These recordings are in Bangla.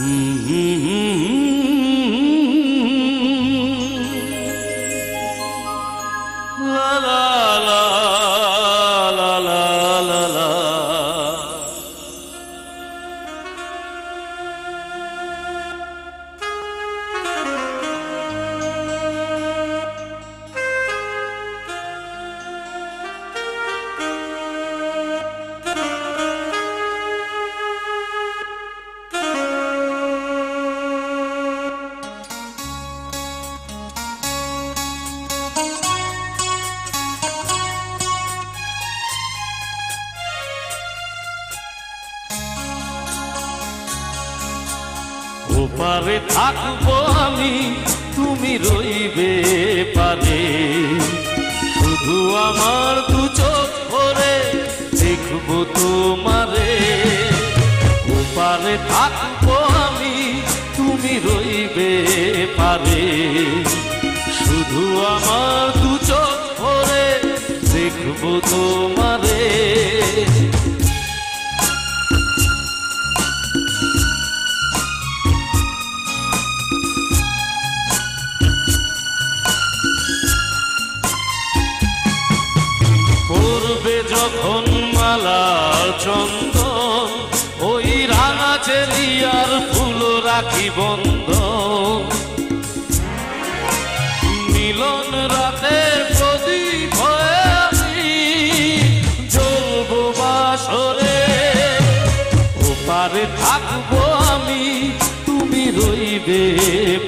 La la la la la la la. ওপারে থাকবো আমি, তুমি রইবে পারে, শুধু আমার দু চোখ ভরে দেখবো তোমারে। ওপারে থাকবো আমি, তুমি রইবে পারে, শুধু আমার দু চোখ ভরে দেখবো তোমারে। করবে যখন মালার চন্দন, ওই রাঙা চেলিয়ার ফুল রাখি বন্ধন। মিলন রাতের প্রদীপ হয়ে আমি জ্বলবো বাসরে। ওপারে থাকবো আমি, তুমি রইবে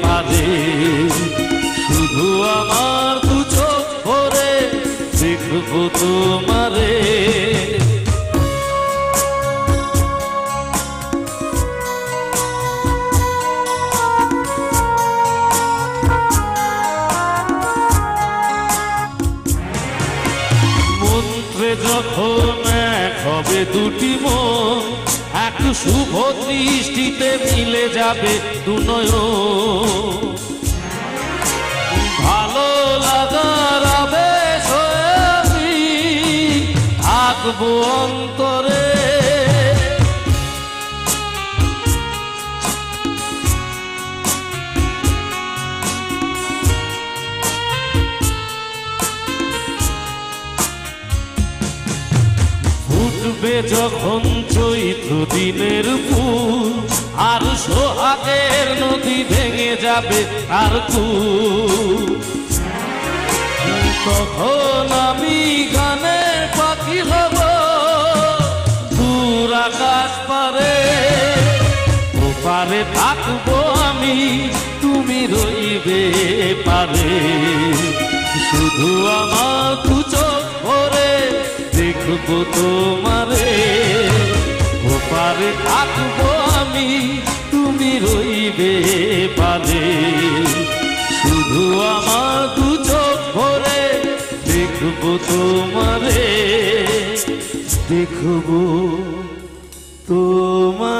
পারে, শুধু আমার দু চোখ ভরে দেখবো তোমারে। মন্ত্রে যখন এক হবে দুটি মন, এক শুভ দৃষ্টিতে মিলে যাবে দু নয়ন। ভালো লাগার আবেশ হয়ে আমি থাকবো অন্তরে। ফুটবে যখন চৈত্র দিনের ফুল, আর সোহাগের নদী ভেঙে যাবে আর কুল। তখন আমি গানের পাখি হব দূর আকাশ পারে। ওপারে থাকবো আমি, তুমি রইবে পারে, শুধু আমার দু চোখ ভরে দেখবো তোমারে। ওপারে থাকবো আমি, তুমি রইবে পারে, শুধু আমার দু চোখ ভরে দেখবো তোমারে, দেখবো তোমারে।